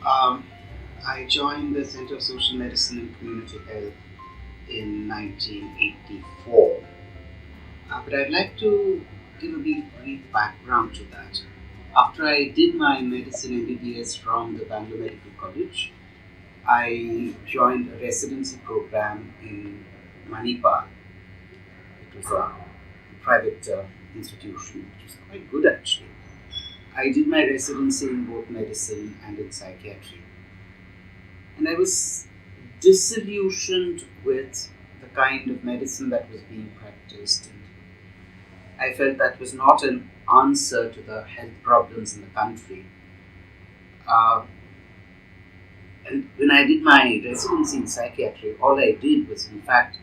Um, I joined the Center of Social Medicine and Community Health in 1984. But I'd like to give a brief background to that. After I did my medicine MBBS from the Bangalore Medical College, I joined a residency program in Manipal. It was a private institution, which was quite good actually. I did my residency in both medicine and in psychiatry. And I was disillusioned with the kind of medicine that was being practiced. And I felt that was not an answer to the health problems in the country. Uh, and when I did my residency in psychiatry, all I did was, in fact,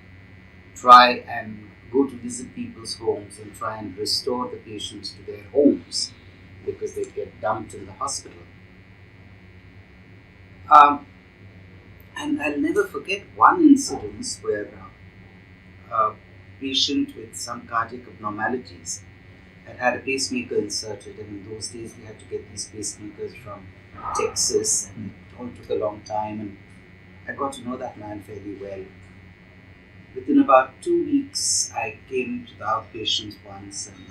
try and go to visit people's homes and try and restore the patients to their homes because they'd get dumped in the hospital. And I'll never forget one incident where a patient with some cardiac abnormalities had a pacemaker inserted, and in those days we had to get these pacemakers from Texas, and it all took a long time, and I got to know that man fairly well. Within about 2 weeks, I came to the outpatients once and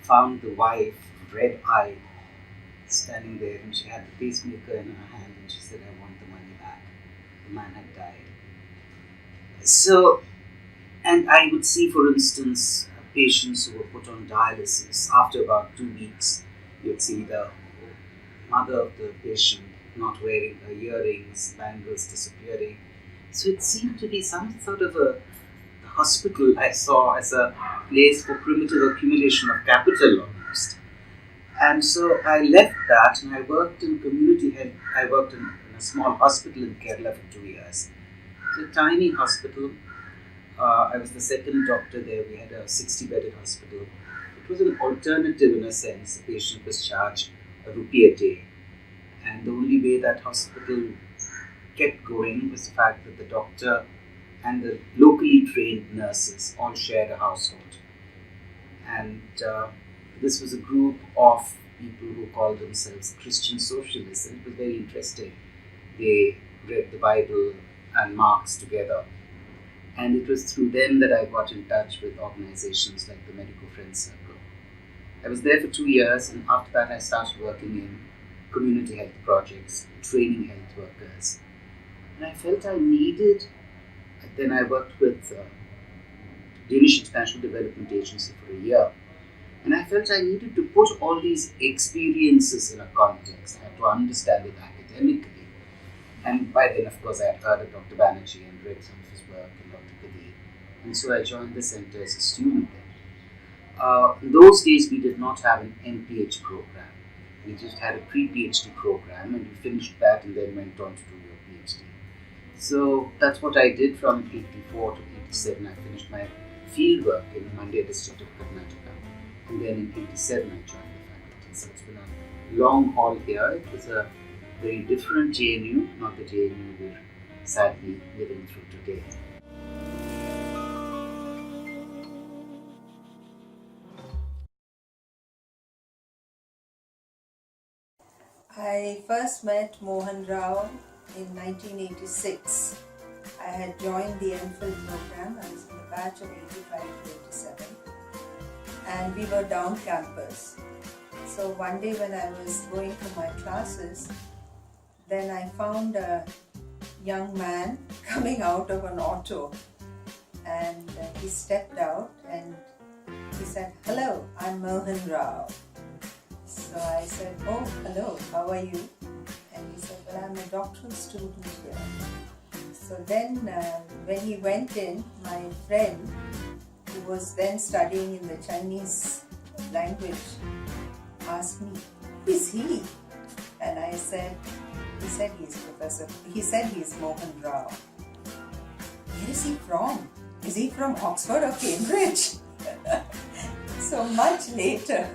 found the wife, red-eyed, standing there, and she had the pacemaker in her hand, and she said, "I want the money back." The man had died. So, and I would see, for instance, patients who were put on dialysis. After about 2 weeks, you'd see the mother of the patient not wearing her earrings, bangles disappearing. So it seemed to be some sort of a hospital I saw as a place for primitive accumulation of capital almost. And so I left that and I worked in community health. I worked in a small hospital in Kerala for 2 years. It's a tiny hospital. I was the second doctor there. We had a 60-bedded hospital. It was an alternative in a sense. The patient was charged ₹1 a day. And the only way that hospital kept going was the fact that the doctor and the locally trained nurses all shared a household. And this was a group of people who called themselves Christian socialists, and it was very interesting. They read the Bible and Marx together. And it was through them that I got in touch with organizations like the Medical Friends Circle. I was there for 2 years, and after that I started working in community health projects, training health workers. And I felt I needed, then I worked with Danish International Development Agency for a year. And I felt I needed to put all these experiences in a context. I had to understand it academically. And by then, of course, I had heard of Dr. Banerjee and read some of his work and Dr. Kadir. And so I joined the center as a student then. In those days, we did not have an MPH program. We just had a pre-PhD program, and we finished that and then went on to do your PhD. So that's what I did from 84 to 87. I finished my field work in Mandya district of Karnataka. And then in 87, I joined the faculty. So it's been a long haul here. It was a very different JNU, not the JNU we're sadly living through today. I first met Mohan Rao in 1986. I had joined the MPhil program. I was in the batch of 85 to 87. And we were down campus. So one day when I was going through my classes, then I found a young man coming out of an auto, and he stepped out and he said, "Hello, I'm Mohan Rao." So I said, "Oh, hello, how are you?" And he said, "Well, I'm a doctoral student here." So then when he went in, my friend, who was then studying in the Chinese language, asked me, "Who is he?" And I said, he said he's Mohan Rao. "Where is he from? Is he from Oxford or Cambridge?" So much later,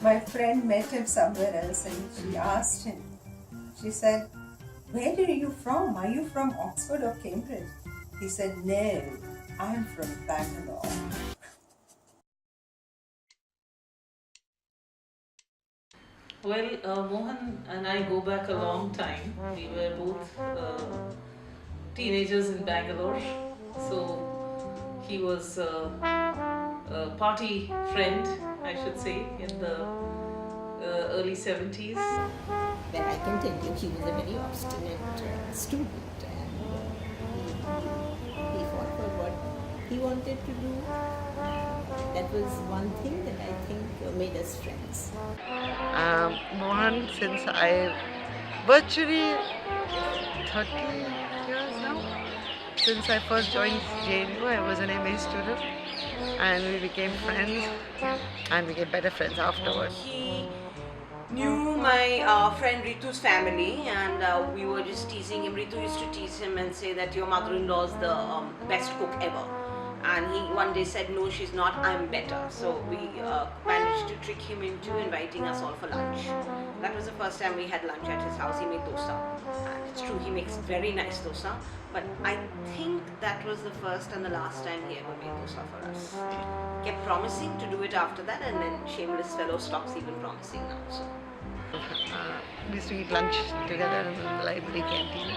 my friend met him somewhere else and she asked him, she said, "Where are you from? Are you from Oxford or Cambridge?" He said, "No, I'm from Bangalore." Well, Mohan and I go back a long time. We were both teenagers in Bangalore. So he was a party friend, I should say, in the early 70s. But I can tell you he was a very obstinate student, and he fought for what he wanted to do. That was one thing that I think made us friends. Mohan, since I virtually 30 years now, since I first joined JNU, I was an MA student, and we became friends and became better friends afterwards. He knew my friend Ritu's family, and we were just teasing him. Ritu used to tease him and say that your mother-in-law is the best cook ever. And he one day said, no, she's not, I'm better. So we managed to trick him into inviting us all for lunch. That was the first time we had lunch at his house. He made dosa. And it's true, he makes very nice dosa. But I think that was the first and the last time he ever made dosa for us. Kept promising to do it after that, and then shameless fellow stops even promising now. So. We used to eat lunch together in the library canteen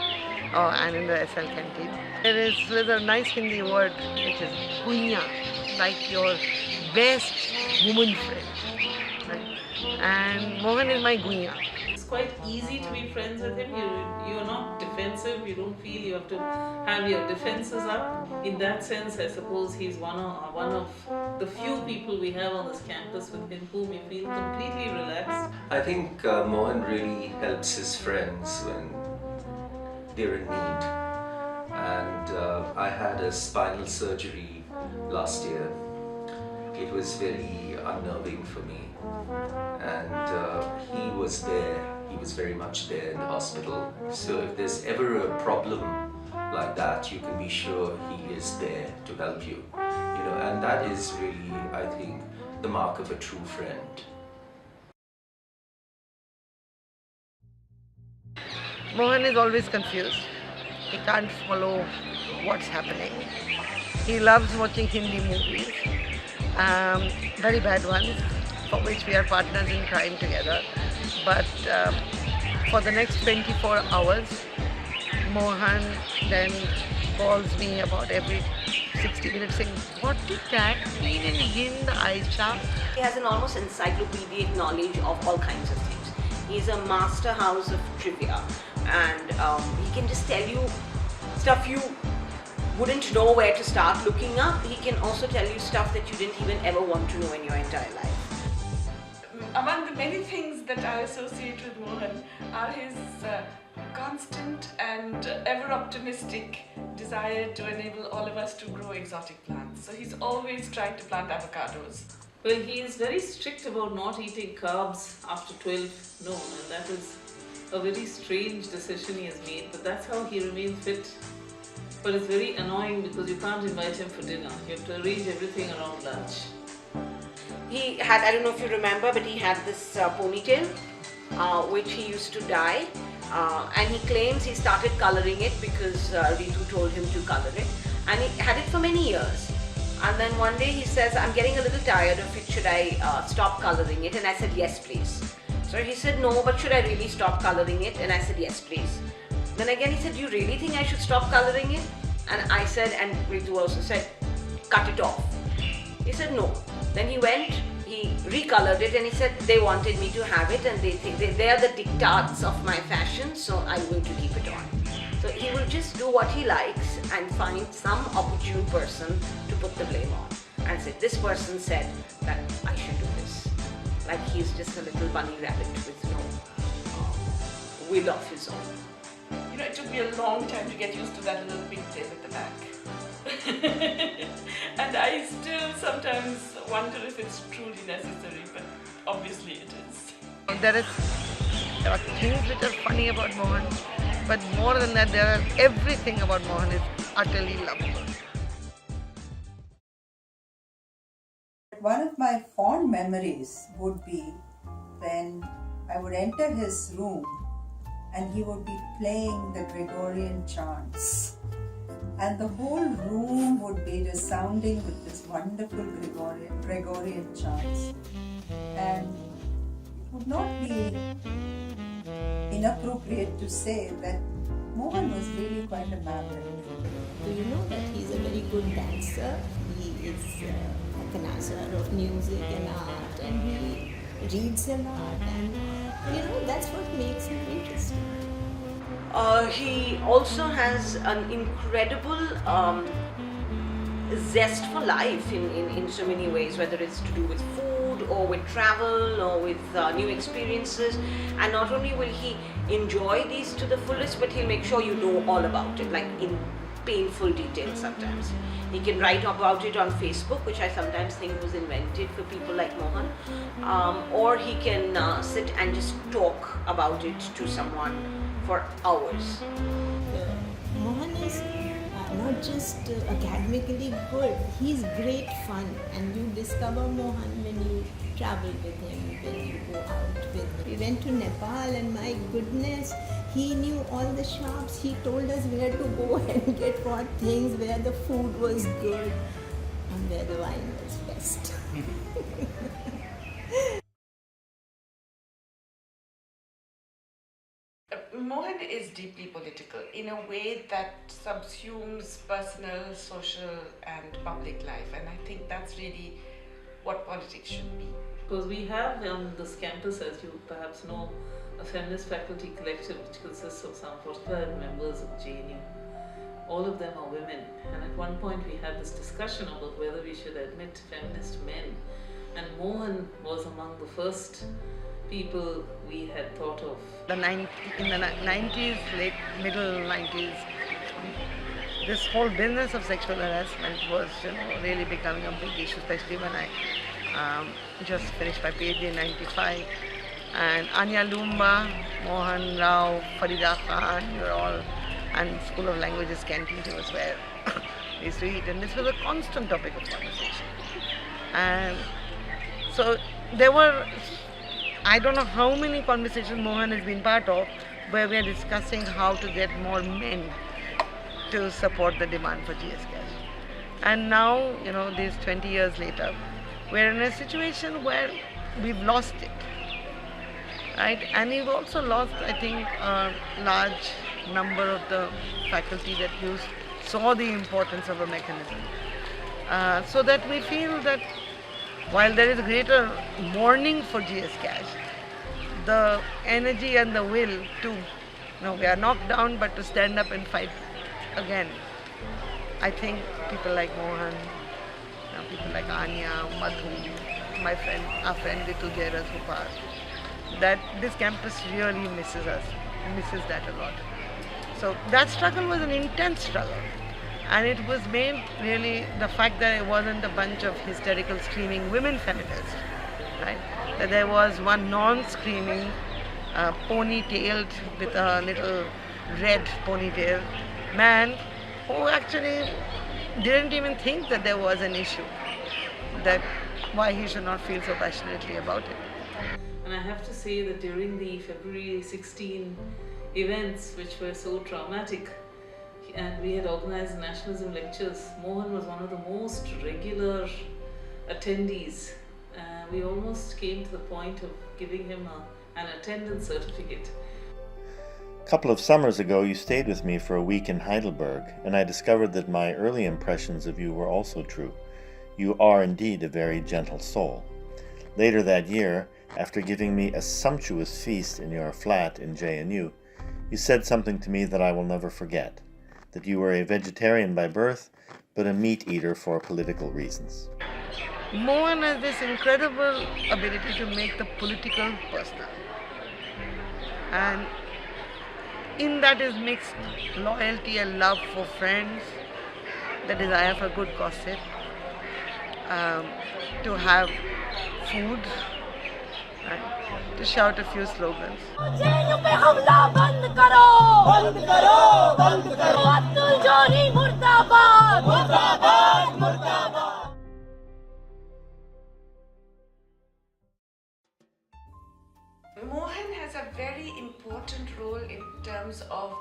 and in the SL canteen. There's a nice Hindi word which is guinya, like your best woman friend. Right? And Mohan is my guinya. It's quite easy to be friends with him. You're not defensive. You don't feel you have to have your defenses up. In that sense, I suppose he's one of the few people we have on this campus with him whom we feel completely relaxed. I think Mohan really helps his friends when they're in need. And I had a spinal surgery last year. It was very unnerving for me. And he was there. He was very much there in the hospital. So if there's ever a problem like that, you can be sure he is there to help you. You know, and that is really, I think, the mark of a true friend. Mohan is always confused. He can't follow what's happening. He loves watching Hindi movies, very bad ones, for which we are partners in crime together. But for the next 24 hours, Mohan then calls me about every 60 minutes saying, what did that mean in Hind, Aisha? He has an almost encyclopedic knowledge of all kinds of things. He's a master house of trivia, and he can just tell you stuff you wouldn't know where to start looking up. He can also tell you stuff that you didn't even ever want to know in your entire life. Among the many things that I associate with Mohan are his constant and ever-optimistic desire to enable all of us to grow exotic plants. So he's always trying to plant avocados. Well, he is very strict about not eating carbs after 12 noon, and that is a very strange decision he has made, but that's how he remains fit. But it's very annoying because you can't invite him for dinner. You have to arrange everything around lunch. He had, I don't know if you remember, but he had this ponytail which he used to dye, and he claims he started coloring it because Ritu told him to color it, and he had it for many years. And then one day he says, I'm getting a little tired of it, should I stop coloring it? And I said, yes please. So he said, no, but should I really stop coloring it? And I said, yes please. Then again he said, do you really think I should stop coloring it? And I said, and Ritu also said, cut it off. He said no. Then he went, he recolored it, and he said they wanted me to have it, and they think they are the diktats of my fashion, so I'm going to keep it on. So he will just do what he likes and find some opportune person to put the blame on and say, this person said that I should do this. Like he's just a little bunny rabbit with no will of his own. You know, it took me a long time to get used to that little pigtail at the back. And I still sometimes wonder if it's truly necessary, but obviously it is. There are things which are funny about Mohan, but more than that, everything about Mohan is utterly lovable. One of my fond memories would be when I would enter his room and he would be playing the Gregorian chants. And the whole room would be resounding with this wonderful Gregorian chants. And it would not be inappropriate to say that Mohan was really quite a maverick. Do you know that he's a very good dancer? He is a connoisseur of music and art, and he reads a lot, and that's what makes him interesting. He also has an incredible zest for life in so many ways, whether it's to do with food or with travel or with new experiences. And not only will he enjoy these to the fullest, but he'll make sure you know all about it, like in painful detail sometimes. He can write about it on Facebook, which I sometimes think was invented for people like Mohan, or he can sit and just talk about it to someone for hours. Mohan is not just academically good, he's great fun, and you discover Mohan when you travel with him, when you go out with him. We went to Nepal, and my goodness, he knew all the shops. He told us where to go and get what things, where the food was good and where the wine was best. Mohan is deeply political in a way that subsumes personal, social, and public life, and I think that's really what politics should be. Because we have on this campus, as you perhaps know, a feminist faculty collective which consists of some 45 members of JNU. All of them are women, and at one point we had this discussion about whether we should admit feminist men, and Mohan was among the first people we had thought of. In the 90s, late middle 90s, this whole business of sexual harassment was really becoming a big issue, especially when I just finished my PhD in 95. And Anya Lumba, Mohan Rao, Farida Khan, we were all, and School of Languages canteen was where we used to eat, and this was a constant topic of conversation. And so there were, I don't know how many conversations Mohan has been part of, where we are discussing how to get more men to support the demand for GSCASH. And now, these 20 years later, we're in a situation where we've lost it, right? And we've also lost, I think, a large number of the faculty that saw the importance of a mechanism. So that we feel that while there is greater mourning for GSCASH, the energy and the will to, we are knocked down, but to stand up and fight again. I think people like Mohan, people like Anya, Madhu, our friend Ritu Jairas who passed, that this campus really misses that a lot. So that struggle was an intense struggle. And it was made really the fact that it wasn't a bunch of hysterical screaming women feminists, right? That there was one non-screaming, ponytailed with a little red ponytail man who actually didn't even think that there was an issue, that why he should not feel so passionately about it. And I have to say that during the February 16 events, which were so traumatic, and we had organized nationalism lectures, Mohan was one of the most regular attendees. We almost came to the point of giving him an attendance certificate. A couple of summers ago, you stayed with me for a week in Heidelberg, and I discovered that my early impressions of you were also true. You are indeed a very gentle soul. Later that year, after giving me a sumptuous feast in your flat in JNU, you said something to me that I will never forget. That you were a vegetarian by birth, but a meat eater for political reasons. Mohan has this incredible ability to make the political personal. And in that is mixed loyalty and love for friends, the desire for good gossip, to have food, right? To shout a few slogans. Mohan has a very important role in terms of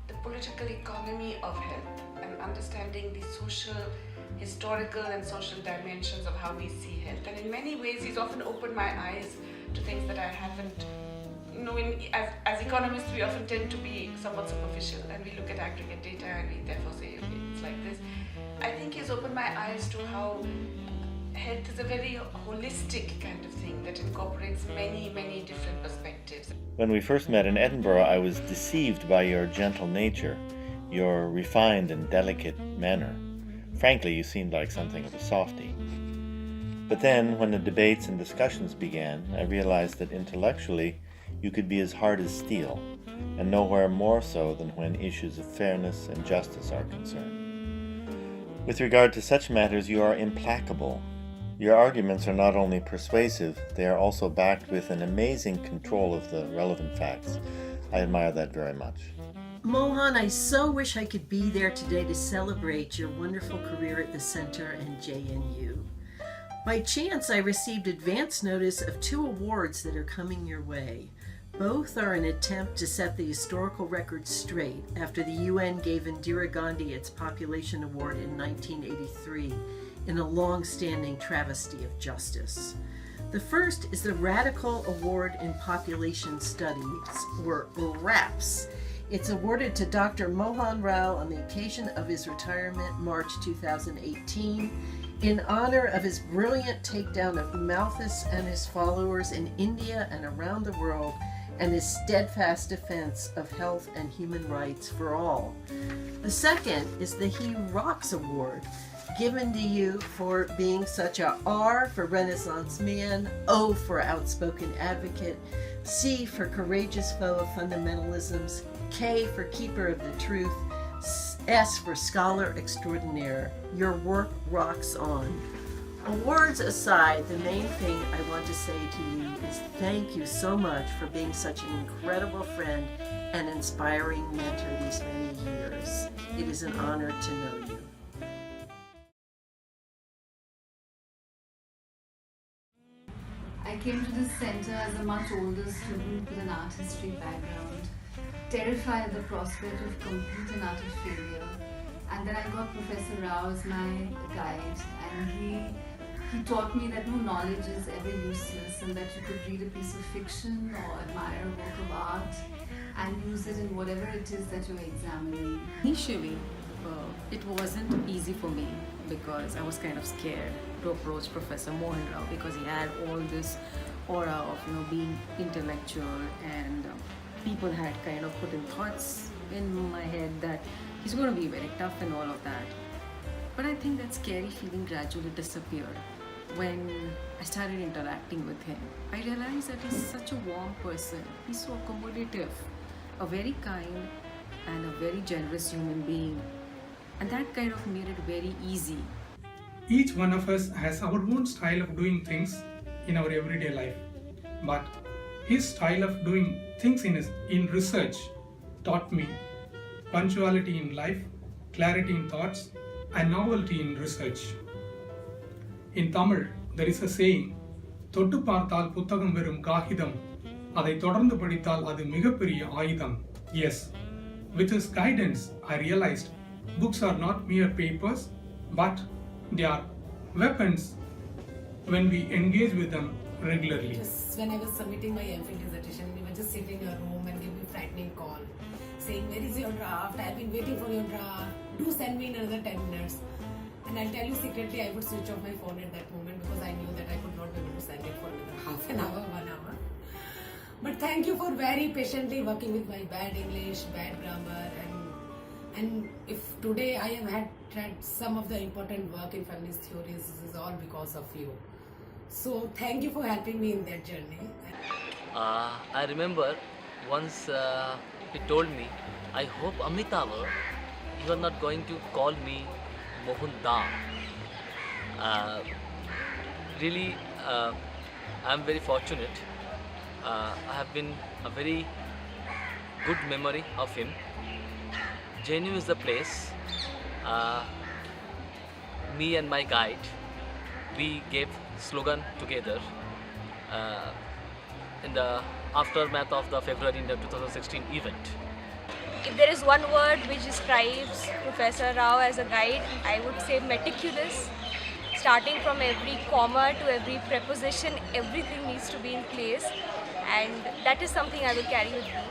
the political economy of health and understanding the social, historical and social dimensions of how we see health. And in many ways, he's often opened my eyes to things that I haven't. You know, as economists, we often tend to be somewhat superficial, and we look at aggregate data and we therefore say, okay, it's like this. I think he's opened my eyes to how health is a very holistic kind of thing that incorporates many, many different perspectives. When we first met in Edinburgh, I was deceived by your gentle nature, your refined and delicate manner. Frankly, you seemed like something of a softie. But then, when the debates and discussions began, I realized that intellectually, you could be as hard as steel, and nowhere more so than when issues of fairness and justice are concerned. With regard to such matters, you are implacable. Your arguments are not only persuasive, they are also backed with an amazing control of the relevant facts. I admire that very much. Mohan, I so wish I could be there today to celebrate your wonderful career at the Center and JNU. By chance, I received advance notice of 2 awards that are coming your way. Both are an attempt to set the historical record straight after the UN gave Indira Gandhi its Population Award in 1983 in a long-standing travesty of justice. The first is the Radical Award in Population Studies, or RAPS. It's awarded to Dr. Mohan Rao on the occasion of his retirement, March 2018, in honor of his brilliant takedown of Malthus and his followers in India and around the world, and his steadfast defense of health and human rights for all. The second is the He Rocks Award, given to you for being such a R for Renaissance man, O for outspoken advocate, C for courageous foe of fundamentalisms, K for keeper of the truth, S for scholar extraordinaire. Your work rocks on. Awards aside, the main thing I want to say to you is thank you so much for being such an incredible friend and inspiring mentor these many years. It is an honor to know you. I came to this center as a much older student with an art history background, terrified at the prospect of complete and utter failure. And then I got Professor Rao as my guide, and he taught me that no knowledge is ever useless, and that you could read a piece of fiction or admire a work of art and use it in whatever it is that you're examining. Initially, it wasn't easy for me because I was kind of scared to approach Professor Mohan Rao because he had all this aura of being intellectual, and people had kind of put in thoughts in my head that he's going to be very tough and all of that. But I think that scary feeling gradually disappeared when I started interacting with him. I realized that he's such a warm person. He's so accommodative, a very kind and a very generous human being. And that kind of made it very easy. Each one of us has our own style of doing things in our everyday life. But his style of doing things in research taught me punctuality in life, clarity in thoughts, and novelty in research. In Tamil, there is a saying, தொட்டு பார்த்தால் புத்தகம் வெறும் காகிதம், அதை தொடர்ந்து படித்தால் அது மிகப்பெரிய ஆயுதம். Yes, with his guidance, I realized books are not mere papers, but they are weapons when we engage with them regularly. Just when I was submitting my MPhil dissertation, we were just sitting in a room and gave me a frightening call, saying, "Where is your draft? I've been waiting for your draft. Do send me in another 10 minutes." And I'll tell you secretly, I would switch off my phone at that moment because I knew that I could not be able to send it for another half an hour, 1 hour. But thank you for very patiently working with my bad English, bad grammar, and if today I have had some of the important work in feminist theories, this is all because of you. So thank you for helping me in that journey. I remember once he told me, "I hope Amitabh, you are not going to call me Mohan Da." Really, I'm very fortunate. I have been a very good memory of him. JNU is the place. Me and my guide, we gave slogan together in the aftermath of the February 2016 event. If there is one word which describes Professor Rao as a guide, I would say meticulous, starting from every comma to every preposition, everything needs to be in place, and that is something I will carry with me.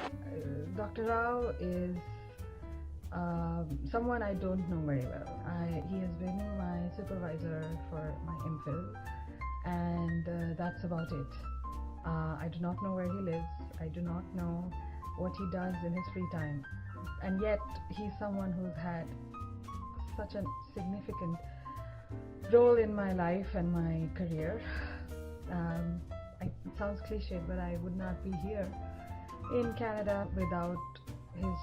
Dr. Rao is someone I don't know very well. He has been my supervisor for my MPhil, and that's about it. I do not know where he lives. I do not know what he does in his free time. And yet, he's someone who's had such a significant role in my life and my career. It sounds cliche, but I would not be here in Canada without his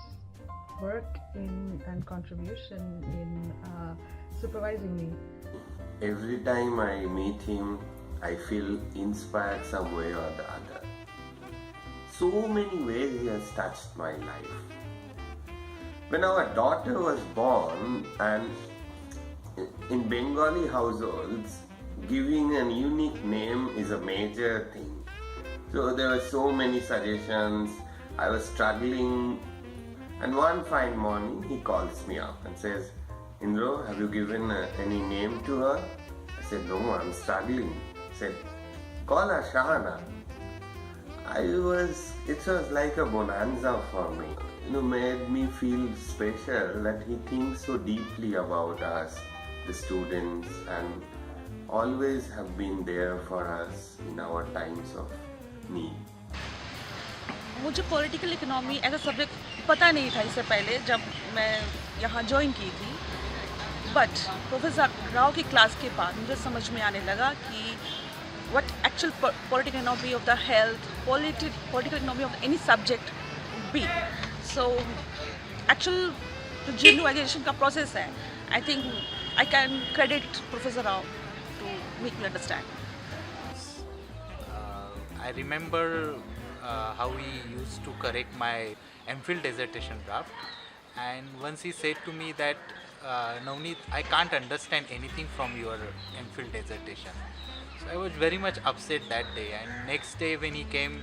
work and contribution in supervising me. Every time I meet him, I feel inspired some way or the other. So many ways he has touched my life. When our daughter was born, and in Bengali households, giving a unique name is a major thing. So there were so many suggestions. I was struggling, and one fine morning he calls me up and says, "Indro, have you given any name to her?" I said, "No, I'm struggling." He said, "Call her Shahana." It was like a bonanza for me. Made me feel special that he thinks so deeply about us, the students, and always have been there for us in our times of need. मुझे political economy as a subject पता नहीं था इससे पहले जब मैं यहाँ join की थी, बट प्रोफेसर राव की क्लास के बाद मुझे समझ में आने लगा कि what actual political economy of the health, political economy of any subject would be. So, actual जो genuinization का process है, I think I can credit Professor Rao to make me understand. I remember how he used to correct my MPhil dissertation draft, and once he said to me that Navneet, I can't understand anything from your MPhil dissertation. So I was very much upset that day, and next day when he came,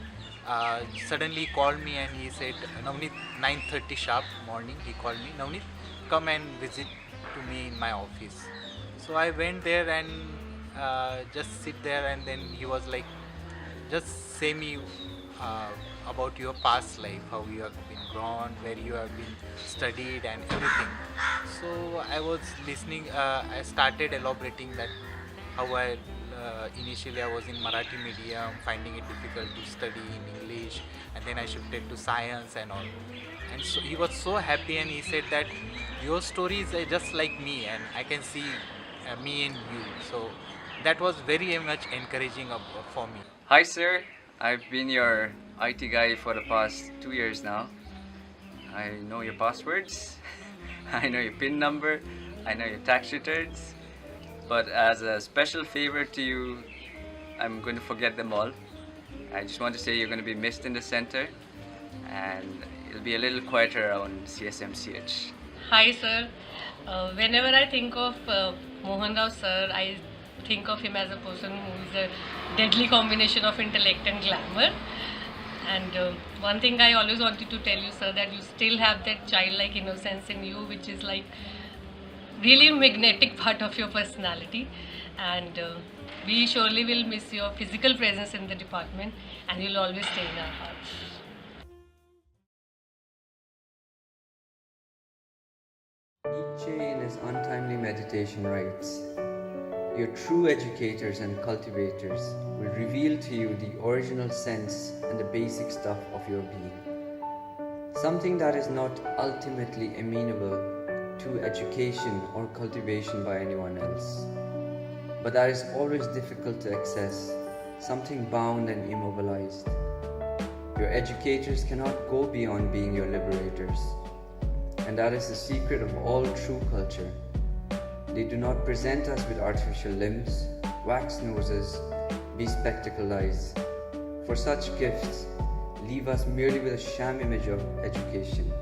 suddenly called me and he said, Navneet, 9:30 sharp morning, he called me, Navneet, come and visit to me in my office. So I went there and just sit there, and then he was like, just say me about your past life, how you have been grown, where you have been studied and everything. So I was listening, I started elaborating that how initially I was in Marathi medium, finding it difficult to study in English, and then I shifted to science and all. And so he was so happy, and he said that your stories are just like me, and I can see me in you. So that was very much encouraging for me. Hi sir, I've been your IT guy for the past 2 years now. I know your passwords, I know your PIN number, I know your tax returns. But as a special favor to you, I'm going to forget them all. I just want to say you're going to be missed in the center, and it'll be a little quieter around CSMCH. Hi sir, whenever I think of Mohan Rao sir, I think of him as a person who is a deadly combination of intellect and glamour. And one thing I always wanted to tell you sir, that you still have that childlike innocence in you, which is like really a magnetic part of your personality, and we surely will miss your physical presence in the department, and you'll always stay in our hearts. Nietzsche in his untimely meditation writes, your true educators and cultivators will reveal to you the original sense and the basic stuff of your being. Something that is not ultimately amenable to education or cultivation by anyone else, but that is always difficult to access, something bound and immobilized. Your educators cannot go beyond being your liberators, and that is the secret of all true culture. They do not present us with artificial limbs, wax noses, bespectacled eyes. For such gifts, leave us merely with a sham image of education.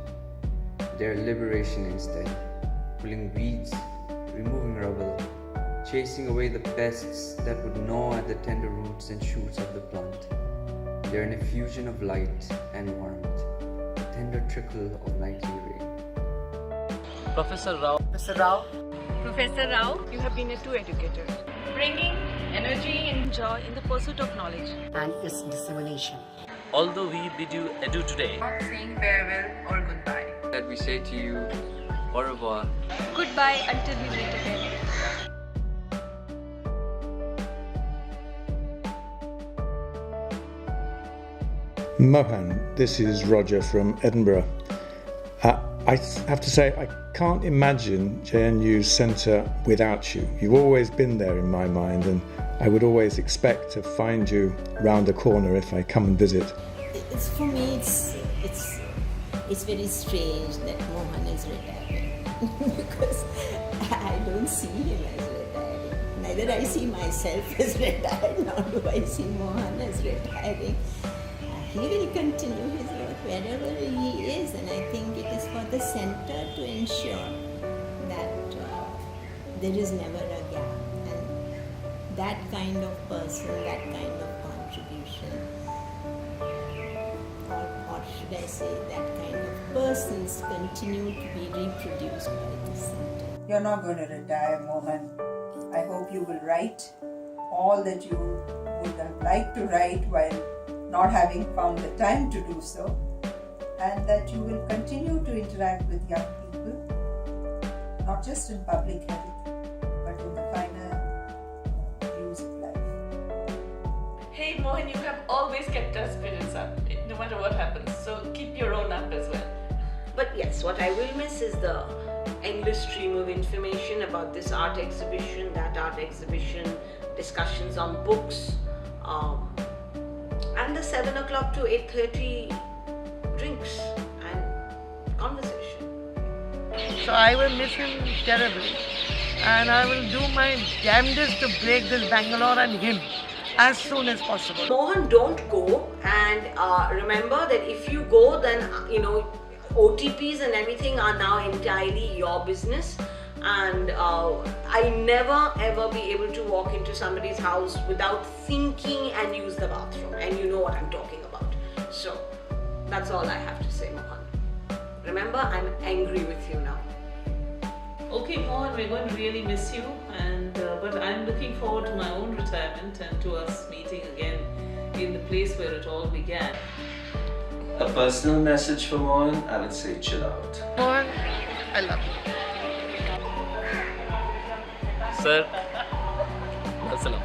Their liberation instead, pulling weeds, removing rubble, chasing away the pests that would gnaw at the tender roots and shoots of the plant. They're an effusion of light and warmth, a tender trickle of nightly rain. Professor Rao. Professor Rao. Professor Rao, you have been a true educator. bringing energy and joy in the pursuit of knowledge and its dissemination. Although we bid you adieu today, Not saying farewell or goodbye. That we say to you, au revoir. Goodbye until we meet again. Mohan, this is Roger from Edinburgh. I have to say, I can't imagine JNU Centre without you. You've always been there in my mind, and I would always expect to find you round the corner if I come and visit. For me, it's very strange that Mohan is retiring because I don't see him as retiring. Neither I see myself as retired, nor do I see Mohan as retiring. He will continue his work wherever he is, and I think it is for the centre to ensure that there is never a gap, and that kind of person, that kind of contribution, or should I say that kind of persons continue to be reproduced by the centre. You're not going to retire, Mohan. I hope you will write all that you would have liked to write while not having found the time to do so, and that you will continue to interact with young people, not just in public health, but in the finer views of life. Hey Mohan, you have always kept our spirits up, no matter what happens, so keep your own up as well. But yes, what I will miss is the endless stream of information about this art exhibition, that art exhibition, discussions on books, and the 7 o'clock to 8:30 drinks and conversation. So I will miss him terribly, and I will do my damnedest to break this Bangalore and him as soon as possible. Mohan, don't go, and remember that if you go, then OTPs and everything are now entirely your business, and I'll never ever be able to walk into somebody's house without thinking and use the bathroom, and you know what I'm talking about. So that's all I have to say, Mohan. Remember, I'm angry with you now. Okay, Mohan, we're going to really miss you, and but I'm looking forward to my own retirement and to us meeting again in the place where it all began. A personal message for Mohan, I would say chill out. Mohan, I love you. Sir, that's enough.